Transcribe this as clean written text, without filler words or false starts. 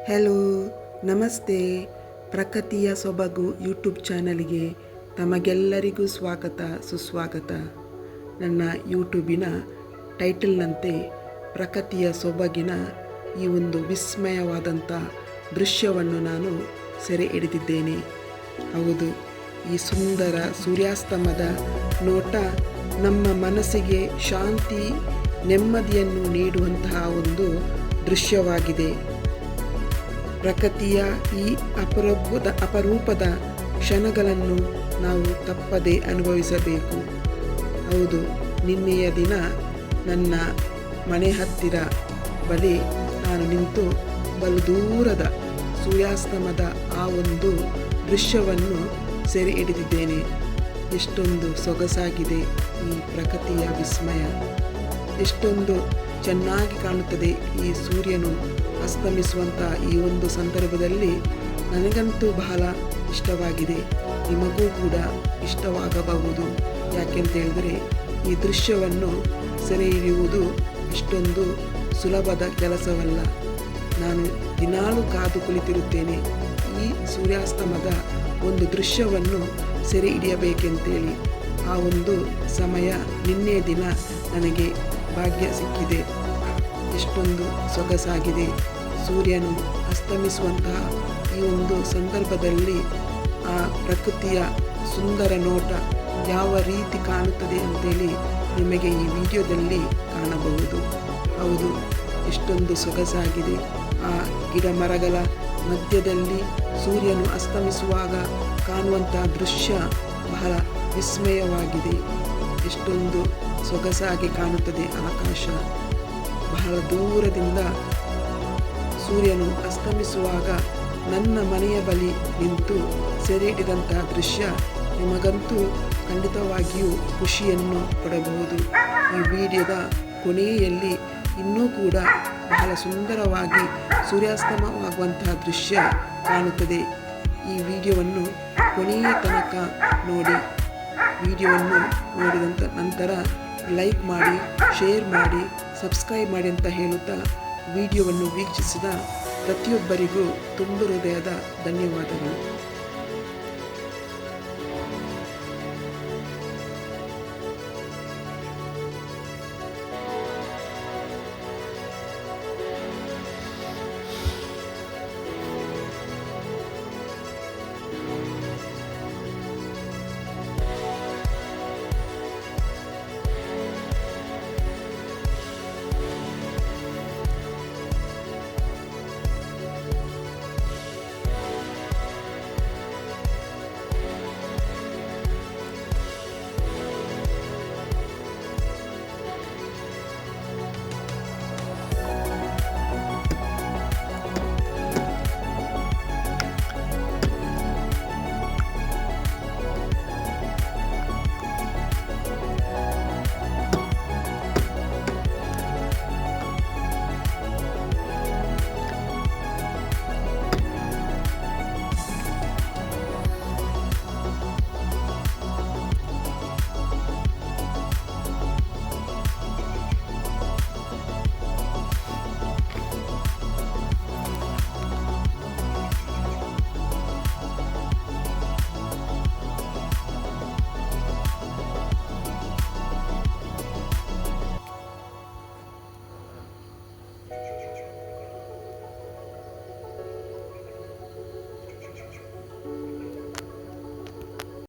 Hello, ನಮಸ್ತೆ. ಪ್ರಕೃತಿಯ ಸೊಬಗು ಯೂಟ್ಯೂಬ್ ಚಾನಲ್ಗೆ ತಮಗೆಲ್ಲರಿಗೂ ಸ್ವಾಗತ ಸುಸ್ವಾಗತ. ನನ್ನ ಯೂಟ್ಯೂಬಿನ ಟೈಟಲ್ನಂತೆ ಪ್ರಕೃತಿಯ ಸೊಬಗಿನ ಈ ಒಂದು ವಿಸ್ಮಯವಾದಂಥ ದೃಶ್ಯವನ್ನು ನಾನು ಸೆರೆ ಹಿಡಿದಿದ್ದೇನೆ. ಹೌದು, ಈ ಸುಂದರ ಸೂರ್ಯಾಸ್ತಮದ ನೋಟ ನಮ್ಮ ಮನಸ್ಸಿಗೆ ಶಾಂತಿ ನೆಮ್ಮದಿಯನ್ನು ನೀಡುವಂತಹ ಒಂದು ದೃಶ್ಯವಾಗಿದೆ. ಪ್ರಕೃತಿಯ ಈ ಅಪರೂಪದ ಕ್ಷಣಗಳನ್ನು ನಾವು ತಪ್ಪದೆ ಅನುಭವಿಸಬೇಕು. ಹೌದು, ನಿನ್ನೆಯ ದಿನ ನನ್ನ ಮನೆ ಹತ್ತಿರ ಬಳಿ ನಾನು ನಿಂತು ಬಲು ದೂರದ ಸೂರ್ಯಾಸ್ತಮದ ಆ ಒಂದು ದೃಶ್ಯವನ್ನು ಸೆರೆ ಹಿಡಿದಿದ್ದೇನೆ. ಎಷ್ಟೊಂದು ಸೊಗಸಾಗಿದೆ ಈ ಪ್ರಕೃತಿಯ ವಿಸ್ಮಯ. ಎಷ್ಟೊಂದು ಚೆನ್ನಾಗಿ ಕಾಣುತ್ತದೆ ಈ ಸೂರ್ಯನು ಅಸ್ತಮಿಸುವಂಥ ಈ ಒಂದು ಸಂದರ್ಭದಲ್ಲಿ. ನನಗಂತೂ ಬಹಳ ಇಷ್ಟವಾಗಿದೆ, ನಿಮಗೂ ಕೂಡ ಇಷ್ಟವಾಗಬಹುದು. ಯಾಕೆಂತ ಹೇಳಿದರೆ ಈ ದೃಶ್ಯವನ್ನು ಸೆರೆ ಹಿಡಿಯುವುದು ಅಷ್ಟೊಂದು ಸುಲಭದ ಕೆಲಸವಲ್ಲ. ನಾನು ದಿನಾಲೂ ಕಾದು ಕುಳಿತಿರುತ್ತೇನೆ ಈ ಸೂರ್ಯಾಸ್ತಮದ ಒಂದು ದೃಶ್ಯವನ್ನು ಸೆರೆ ಹಿಡಿಯಬೇಕೆಂತೇಳಿ. ಆ ಒಂದು ಸಮಯ ನಿನ್ನೆ ದಿನ ನನಗೆ ಭಾಗ್ಯ ಸಿಕ್ಕಿದೆ. ಎಷ್ಟೊಂದು ಸೊಗಸಾಗಿದೆ ಸೂರ್ಯನು ಅಸ್ತಮಿಸುವಂತಹ ಈ ಒಂದು ಸಂದರ್ಭದಲ್ಲಿ ಆ ಪ್ರಕೃತಿಯ ಸುಂದರ ನೋಟ ಯಾವ ರೀತಿ ಕಾಣುತ್ತದೆ ಅಂತೇಳಿ ನಿಮಗೆ ಈ ವಿಡಿಯೋದಲ್ಲಿ ಕಾಣಬಹುದು. ಹೌದು, ಎಷ್ಟೊಂದು ಸೊಗಸಾಗಿದೆ. ಆ ಗಿಡ ಮರಗಳ ಮಧ್ಯದಲ್ಲಿ ಸೂರ್ಯನು ಅಸ್ತಮಿಸುವಾಗ ಕಾಣುವಂಥ ದೃಶ್ಯ ಬಹಳ ವಿಸ್ಮಯವಾಗಿದೆ. ಎಷ್ಟೊಂದು ಸೊಗಸಾಗಿ ಕಾಣುತ್ತದೆ ಆಕಾಶ. ಬಹಳ ದೂರದಿಂದ ಸೂರ್ಯನು ಅಸ್ತಮಿಸುವಾಗ ನನ್ನ ಮನೆಯ ಬಳಿ ನಿಂತು ಸೆರೆ ಹಿಡಿದಂತಹ ದೃಶ್ಯ ನಿಮಗಂತೂ ಖಂಡಿತವಾಗಿಯೂ ಖುಷಿಯನ್ನು ಕೊಡಬಹುದು. ಈ ವಿಡಿಯೋದ ಕೊನೆಯಲ್ಲಿ ಇನ್ನೂ ಕೂಡ ಬಹಳ ಸುಂದರವಾಗಿ ಸೂರ್ಯಾಸ್ತಮವಾಗುವಂತಹ ದೃಶ್ಯ ಕಾಣುತ್ತದೆ. ಈ ವಿಡಿಯೋವನ್ನು ಕೊನೆಯ ತನಕ ನೋಡಿ. ವಿಡಿಯೋವನ್ನು ನೋಡಿದಂಥ ನಂತರ ಲೈಕ್ ಮಾಡಿ, ಶೇರ್ ಮಾಡಿ, ಸಬ್ಸ್ಕ್ರೈಬ್ ಮಾಡಿ ಅಂತ ಹೇಳುತ್ತಾ ವಿಡಿಯೋವನ್ನು ವೀಕ್ಷಿಸಿದ ಪ್ರತಿಯೊಬ್ಬರಿಗೂ ತುಂಬ ಹೃದಯದ ಧನ್ಯವಾದಗಳು.